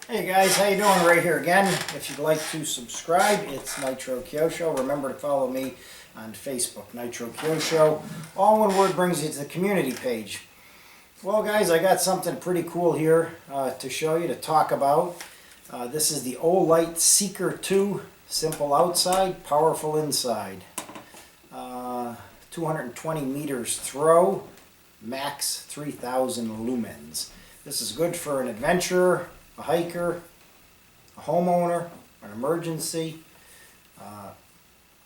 Hey guys, how you doing? Right here again. If you'd like to subscribe, it's Nitro Kyosho. Remember to follow me on Facebook, Nitro Kyosho. All one word brings you to the community page. Well guys, I got something pretty cool here to show you, to talk about. This is the Olight Seeker 2, simple outside, powerful inside. 220 meters throw, max 3,000 lumens. This is good for an adventurer, a hiker, a homeowner, an emergency,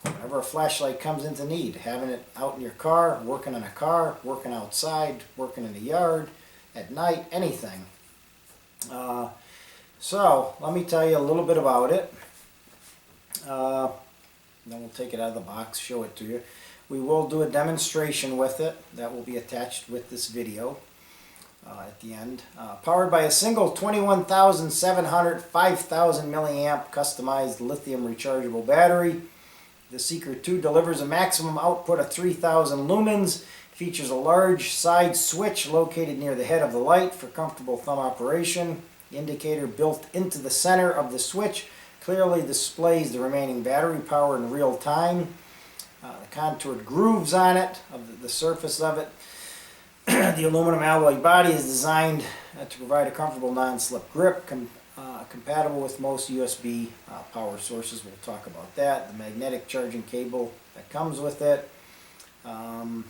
whenever a flashlight comes into need. Having it out in your car, working in a car, working outside, working in the yard, at night, anything. So, let me tell you a little bit about it. Then we'll take it out of the box, show it to you. We will do a demonstration with it. That will be attached with this video. At the end. Powered by a single 21,700 5,000 milliamp customized lithium rechargeable battery. The Seeker 2 delivers a maximum output of 3,000 lumens. Features a large side switch located near the head of the light for comfortable thumb operation. The indicator built into the center of the switch clearly displays the remaining battery power in real time. The contoured grooves on it, of the surface of it. The aluminum alloy body is designed to provide a comfortable non-slip grip, compatible with most USB power sources. We'll talk about that. The magnetic charging cable that comes with it. And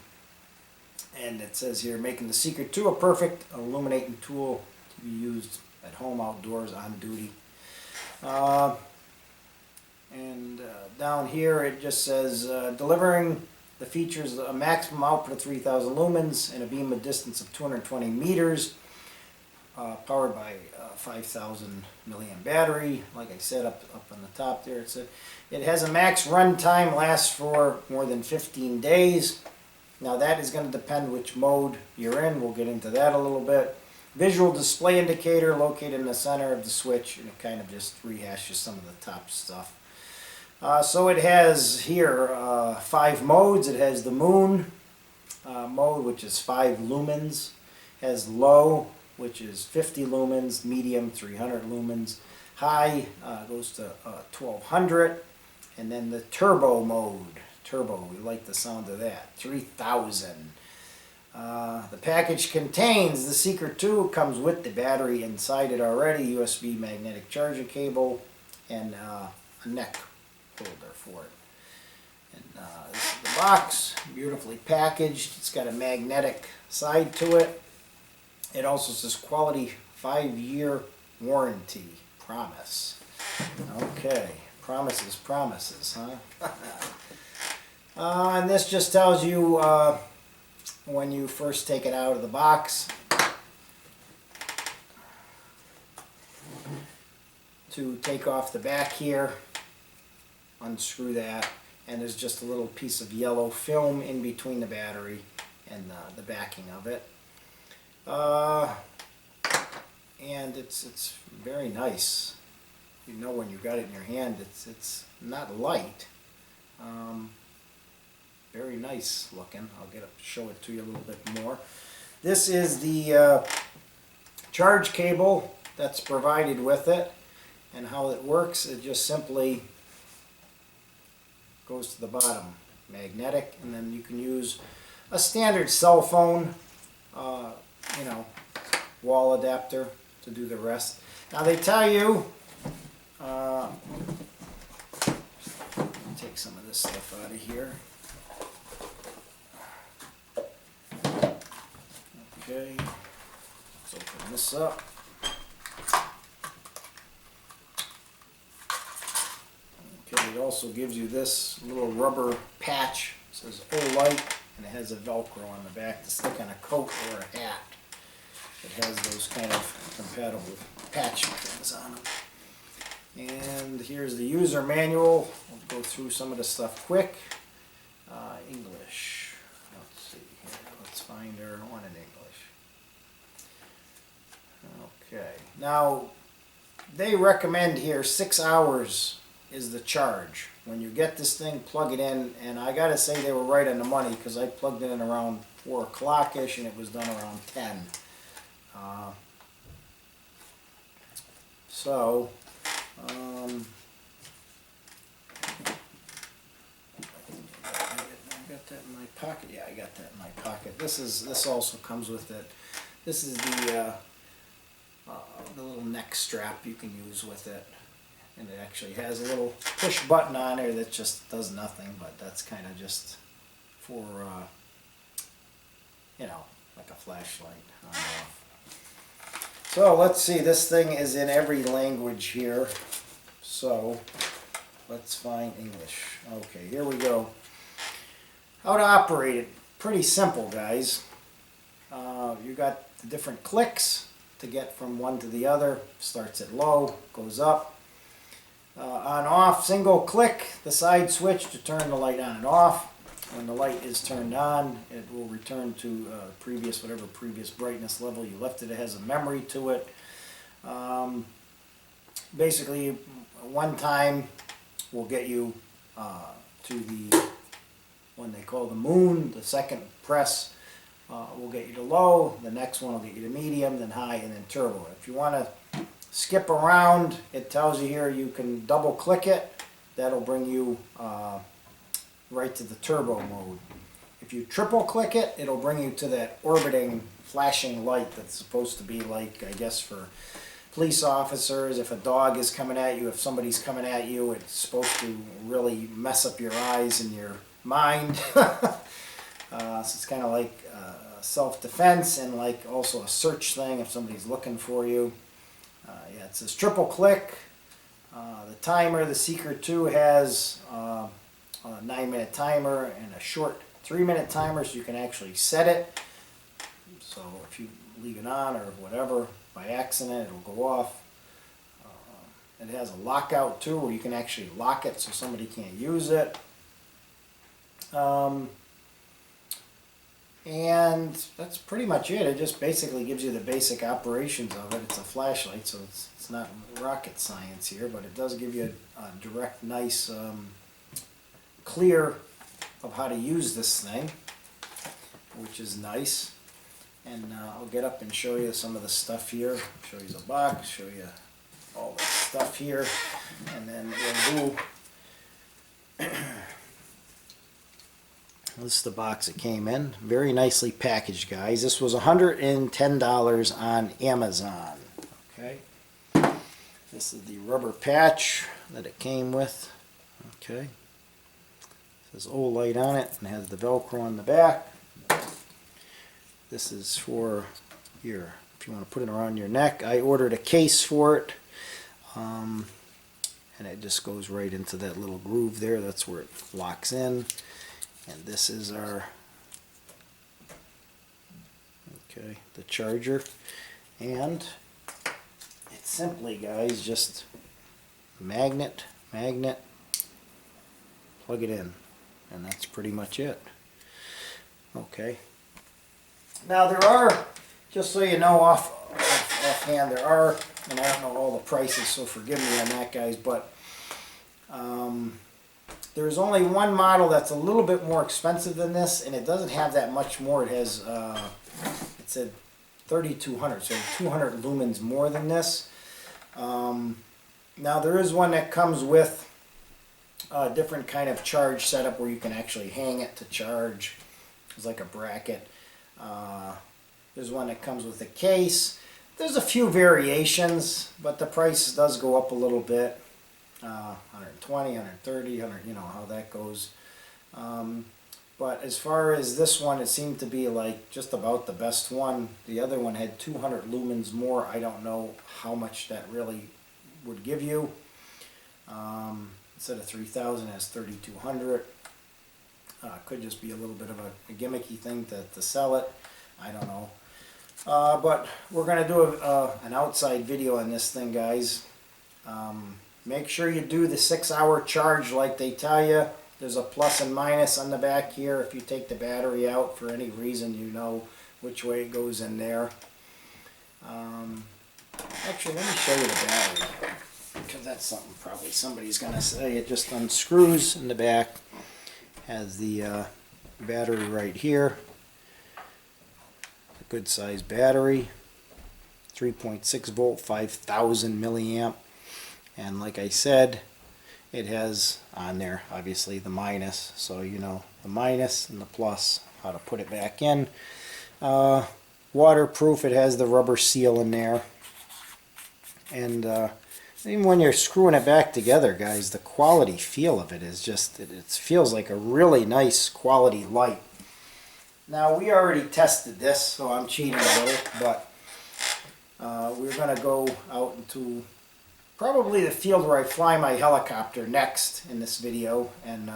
it says here, making the Seeker 2 a perfect illuminating tool to be used at home, outdoors, on duty. Down here it just says, delivering the features a maximum output of 3,000 lumens and a beam of distance of 220 meters, powered by a 5,000 milliamp battery. Like I said, up on the top there, it has a max run time, lasts for more than 15 days. Now that is going to depend which mode you're in. We'll get into that a little bit. Visual display indicator located in the center of the switch, and it kind of just rehashes some of the top stuff. So it has here 5 modes. It has the moon mode, which is 5 lumens. It has low, which is 50 lumens. Medium, 300 lumens. High goes to 1200. And then the turbo mode. Turbo, we like the sound of that. 3000. The package contains the Seeker 2. It comes with the battery inside it already. USB magnetic charging cable and a neck holder for it. And this is the box, beautifully packaged. It's got a magnetic side to it. It also says quality 5-year warranty promise. Okay, promises, huh? And this just tells you when you first take it out of the box to take off the back here. Unscrew that, and there's just a little piece of yellow film in between the battery and the backing of it. And it's very nice. You know when you got it in your hand, it's not light. Very nice looking. I'll show it to you a little bit more. This is the charge cable that's provided with it, and how it works. It just simply goes to the bottom, magnetic, and then you can use a standard cell phone, wall adapter to do the rest. Now they tell you, take some of this stuff out of here. Okay, let's open this up. It also gives you this little rubber patch. It says Olight, and it has a Velcro on the back to stick on a coat or a hat. It has those kind of compatible patch things on them. And here's the user manual. We'll go through some of the stuff quick. English. Let's see here. Let's find our one in English. Okay. Now, they recommend here 6 hours is the charge. When you get this thing, plug it in, and I gotta say they were right on the money, because I plugged it in around 4 o'clock-ish and it was done around 10. So, I got that in my pocket. Yeah, I got that in my pocket. This also comes with it. This is the little neck strap you can use with it, and it actually has a little push button on there that just does nothing, but that's kind of just for you know, like a flashlight on and off. So let's see, this thing is in every language here, so let's find English. Okay, here we go. How to operate it. Pretty simple, guys. You got the different clicks to get from one to the other. Starts at low, goes up. On off, single click the side switch to turn the light on and off. When the light is turned on, it will return to whatever previous brightness level you left it. It has a memory to it. Basically, one time will get you to the one they call the moon. The second press will get you to low. The next one will get you to medium, then high, and then turbo. If you want to skip around, it tells you here you can double click it. That'll bring you right to the turbo mode. If you triple click it, it'll bring you to that orbiting flashing light that's supposed to be like, I guess, for police officers. If a dog is coming at you, if somebody's coming at you, it's supposed to really mess up your eyes and your mind. So it's kind of like self-defense and like also a search thing if somebody's looking for you. Yeah, it says triple click. The timer, the Seeker 2 has a 9-minute timer and a short 3-minute timer, so you can actually set it. So if you leave it on or whatever by accident, it'll go off. It has a lockout too, where you can actually lock it so somebody can't use it. And that's pretty much it. It just basically gives you the basic operations of it. It's a flashlight, so it's not rocket science here, but it does give you a direct, nice, clear of how to use this thing, which is nice. And I'll get up and show you some of the stuff here. Show you the box, show you all the stuff here, and then we'll do. This is the box it came in. Very nicely packaged, guys. This was $110 on Amazon. Okay. This is the rubber patch that it came with. Okay. It says Olight on it and has the Velcro on the back. This is for here, if you want to put it around your neck. I ordered a case for it. And it just goes right into that little groove there. That's where it locks in. And this is our, okay, the charger. And it's simply, guys, just magnet, plug it in. And that's pretty much it. Okay. Now there are, just so you know offhand, there are, and I don't know all the prices, so forgive me on that, guys, but there's only one model that's a little bit more expensive than this, and it doesn't have that much more. It has, it said 3200, so 200 lumens more than this. Now there is one that comes with a different kind of charge setup where you can actually hang it to charge. It's like a bracket. There's one that comes with a case. There's a few variations, but the price does go up a little bit. 120, 130, 100, you know how that goes. But as far as this one, it seemed to be like just about the best one. The other one had 200 lumens more. I don't know how much that really would give you. Instead of 3,000, it has 3,200. Could just be a little bit of a gimmicky thing to sell it. I don't know. But we're going to do an outside video on this thing, guys. Make sure you do the 6-hour charge like they tell you. There's a plus and minus on the back here. If you take the battery out for any reason, you know which way it goes in there. Actually, let me show you the battery, because that's something probably somebody's going to say. It just unscrews in the back. Has the battery right here. A good sized battery. 3.6 volt, 5,000 milliamp. And like I said, it has on there obviously the minus, so you know the minus and the plus, how to put it back in. Waterproof, it has the rubber seal in there. And even when you're screwing it back together, guys, the quality feel of it is just, it feels like a really nice quality light. Now, we already tested this, so I'm cheating a little, but we're going to go out into probably the field where I fly my helicopter next in this video and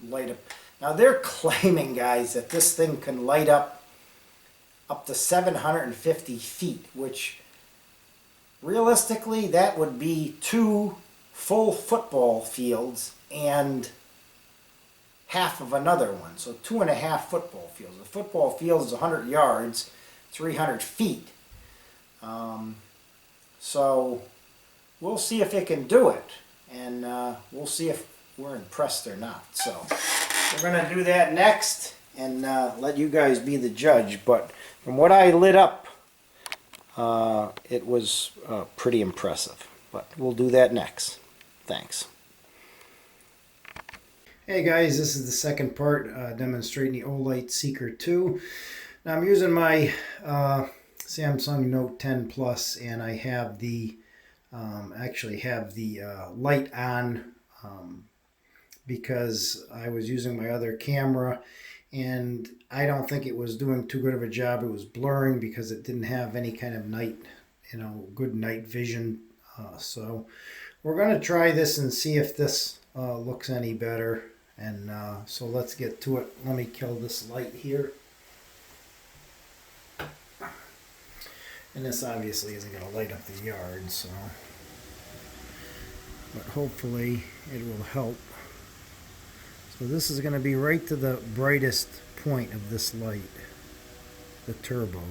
light up. Now, they're claiming, guys, that this thing can light up to 750 feet, which realistically, that would be 2 full football fields and half of another one. So 2.5 football fields. The football field is 100 yards, 300 feet. So we'll see if it can do it. And we'll see if we're impressed or not. So we're going to do that next and let you guys be the judge. But from what I lit up, it was pretty impressive, but we'll do that next. Thanks. Hey guys, this is the second part demonstrating the Olight Seeker 2. Now I'm using my Samsung Note 10 Plus, and I have the actually have the light on because I was using my other camera, and I don't think it was doing too good of a job. It was blurring because it didn't have any kind of night, good night vision. So we're going to try this and see if this looks any better. And so let's get to it. Let me kill this light here. And this obviously isn't going to light up the yard, so, but hopefully it will help. So this is going to be right to the brightest point of this light, the turbo.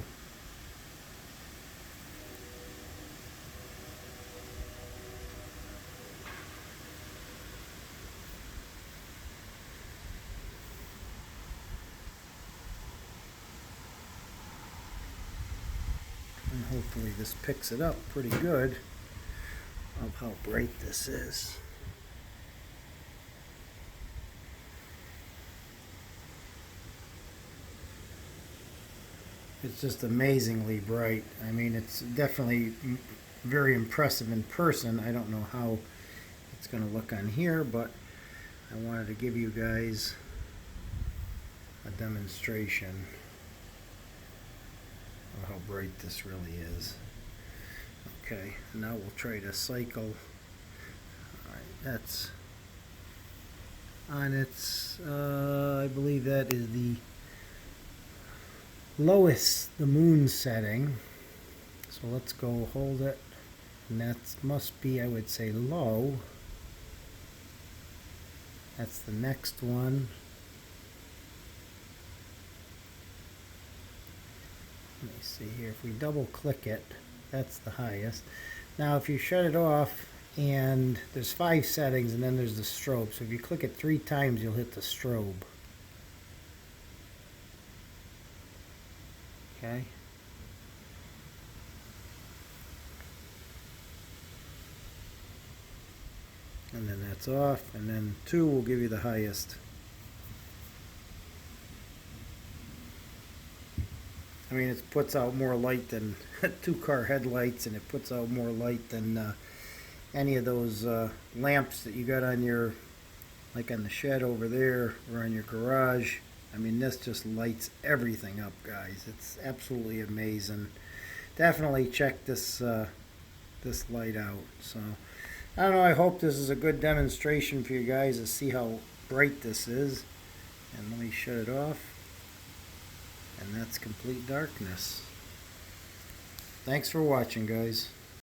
And hopefully this picks it up pretty good of how bright this is. It's just amazingly bright. I mean, it's definitely very impressive in person. I don't know how it's going to look on here, but I wanted to give you guys a demonstration of how bright this really is. Okay, now we'll try to cycle. Alright, that's on its, I believe that is the lowest, the moon setting. So let's go hold it, and that must be, I would say, low. That's the next one. Let me see here, if we double click it, that's the highest. Now if you shut it off, and there's 5 settings and then there's the strobe, so if you click it 3 times you'll hit the strobe. Okay. And then that's off, and then 2 will give you the highest. I mean, it puts out more light than 2-car headlights, and it puts out more light than any of those lamps that you got on your, like on the shed over there or on your garage. I mean, this just lights everything up, guys. It's absolutely amazing. Definitely check this this light out. So I don't know, I hope this is a good demonstration for you guys to see how bright this is. And let me shut it off. And that's complete darkness. Thanks for watching, guys.